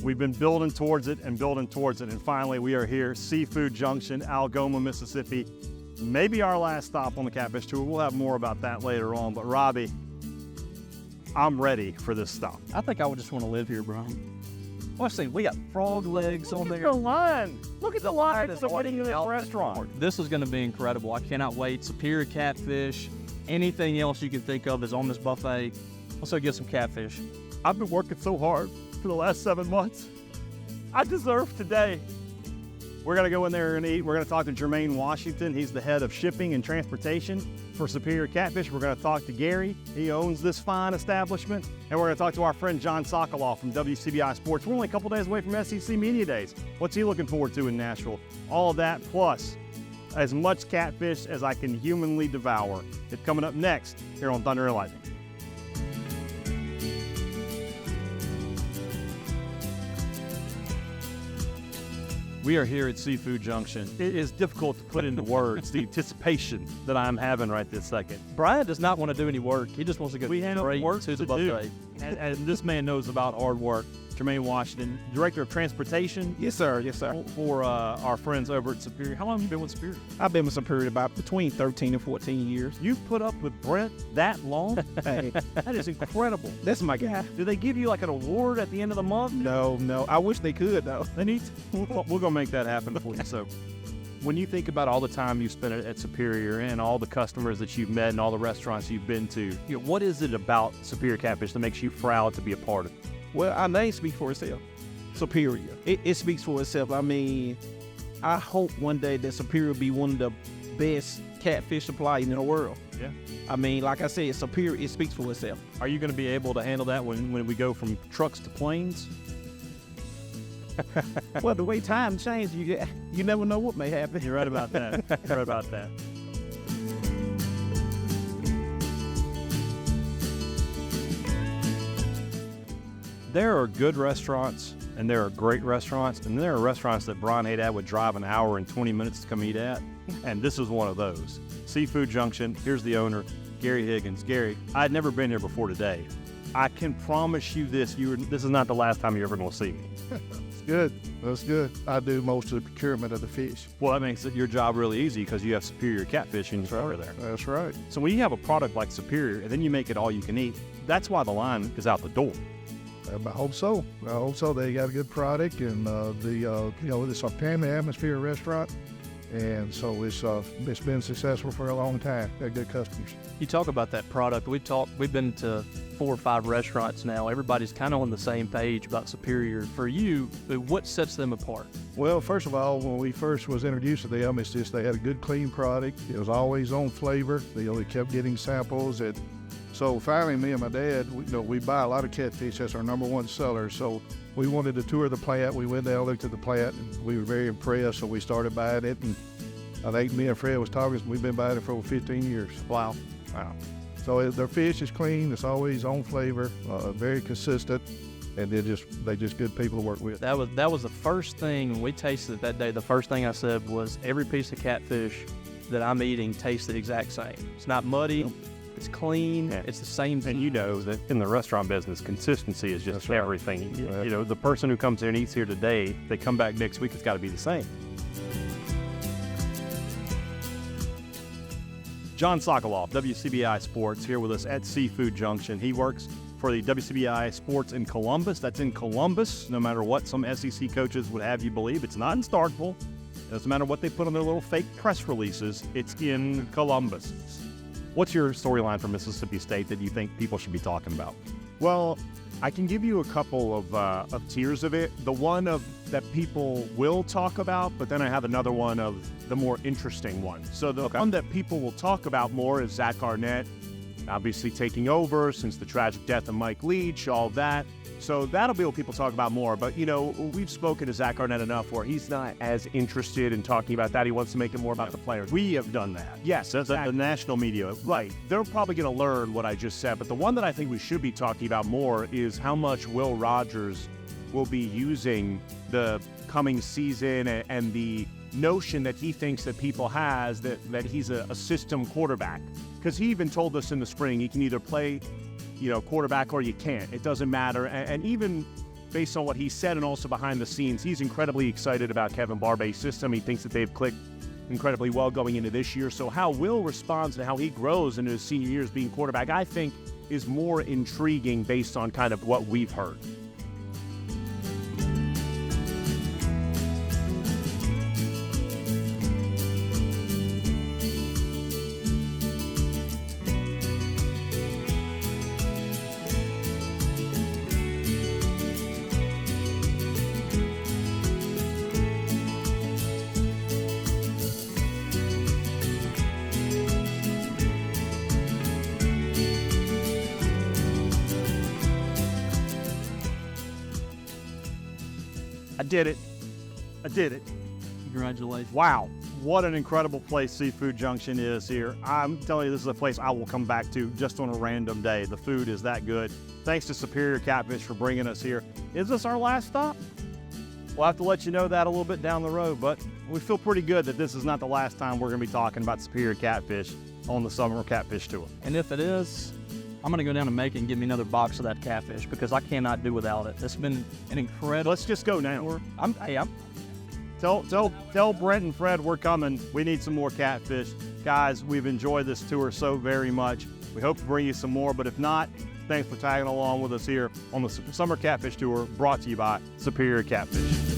We've been building towards it, and finally we are here, Seafood Junction, Algoma, Mississippi. Maybe our last stop on the Catfish Tour. We'll have more about that later on, but Robbie, I'm ready for this stop. I think I would just want to live here, Brian. Let's see, we got frog legs on there. Look at the line. Look at the line. It's a wedding in this restaurant. This is going to be incredible. I cannot wait. Superior Catfish. Anything else you can think of is on this buffet. Also get some catfish. I've been working so hard for the last 7 months. I deserve today. We're going to go in there and eat. We're going to talk to Jermaine Washington. He's the head of shipping and transportation for Superior Catfish. We're going to talk to Gary. He owns this fine establishment. And we're going to talk to our friend John Sokoloff from WCBI Sports. We're only a couple days away from SEC Media Days. What's he looking forward to in Nashville? All of that, plus as much catfish as I can humanly devour. It's coming up next here on Thunder and Lightning. We are here at Seafood Junction. It is difficult to put into words the anticipation that I'm having right this second. Brian does not want to do any work. He just wants to go straight work to the to do. buffet. And this man knows about hard work. Jermaine Washington, Director of Transportation. Yes, sir. Yes, sir. For our friends over at Superior. How long have you been with Superior? I've been with Superior about between 13 and 14 years. You've put up with Brent that long? Hey, that is incredible. that's my guy. Do they give you like an award at the end of the month? No. I wish they could, though. They need to. We're going to make that happen for you. So when you think about all the time you spent at Superior and all the customers that you've met and all the restaurants you've been to, what is it about Superior Catfish that makes you proud to be a part of it? Well, our name speaks for itself. Superior. It speaks for itself. I mean, I hope one day that Superior will be one of the best catfish suppliers in the world. Yeah. I mean, like I said, Superior, it speaks for itself. Are you going to be able to handle that when we go from trucks to planes? Well, the way time changes, you never know what may happen. You're right about that. You're right about that. There are good restaurants, and there are great restaurants, and there are restaurants that Brian Hadad would drive an hour and 20 minutes to come eat at, and this is one of those. Seafood Junction, here's the owner, Gary Higgins. Gary, I'd never been here before today. I can promise you this, this is not the last time you're ever going to see me. Good. That's good. I do most of the procurement of the fish. Well, that makes your job really easy because you have Superior Catfish in your over there. That's right. So when you have a product like Superior and then you make it all you can eat, that's why the line is out the door. I hope so. I hope so. They got a good product, and it's a family atmosphere restaurant, and so it's been successful for a long time. Got good customers. You talk about that product. We've been to 4 or 5 restaurants now. Everybody's kind of on the same page about Superior. For you, what sets them apart? Well, first of all, when we first was introduced to them, it's just they had a good, clean product. It was always on flavor. They kept getting samples. So finally, me and my dad, we buy a lot of catfish. That's our number one seller. So we wanted to tour the plant. We went down, looked at the plant, and we were very impressed. So we started buying it. And I think me and Fred was talking. We've been buying it for over 15 years. Wow. So their fish is clean. It's always on flavor, very consistent, and they're just good people to work with. That was the first thing when we tasted it that day. The first thing I said was every piece of catfish that I'm eating tastes the exact same. It's not muddy. It's clean. Yeah. It's the same thing. And you know that in the restaurant business, consistency is just everything. Right. The person who comes here and eats here today, they come back next week, it's got to be the same. John Sokoloff, WCBI Sports, here with us at Seafood Junction. He works for the WCBI Sports in Columbus. That's in Columbus, no matter what some SEC coaches would have you believe. It's not in Starkville. It doesn't matter what they put on their little fake press releases. It's in Columbus. What's your storyline for Mississippi State that you think people should be talking about? Well, I can give you a couple of tiers of it. The one that people will talk about, but then I have another one of the more interesting ones. So the one that people will talk about more is Zach Arnett, obviously taking over since the tragic death of Mike Leach, all that. So that'll be what people talk about more. But, we've spoken to Zach Arnett enough where he's not as interested in talking about that. He wants to make it more about the players. We have done that. Yes, that's the national media. Right. They're probably going to learn what I just said. But the one that I think we should be talking about more is how much Will Rogers will be using the coming season and the notion that he thinks that people has that he's a system quarterback. Because he even told us in the spring he can either play quarterback or you can't. It doesn't matter. And even based on what he said and also behind the scenes, he's incredibly excited about Kevin Barbay's system. He thinks that they've clicked incredibly well going into this year. So how Will responds and how he grows into his senior years being quarterback, I think is more intriguing based on kind of what we've heard. I did it. I did it. Congratulations. Wow. What an incredible place Seafood Junction is here. I'm telling you, this is a place I will come back to just on a random day. The food is that good. Thanks to Superior Catfish for bringing us here. Is this our last stop? We'll have to let you know that a little bit down the road, but we feel pretty good that this is not the last time we're going to be talking about Superior Catfish on the Summer Catfish Tour. And if it is, I'm going to go down to Macon and get me another box of that catfish because I cannot do without it. It's been an incredible. Let's just go now. I'm Tell Brent and Fred we're coming. We need some more catfish. Guys, we've enjoyed this tour so very much. We hope to bring you some more, but if not, thanks for tagging along with us here on the Summer Catfish Tour brought to you by Superior Catfish.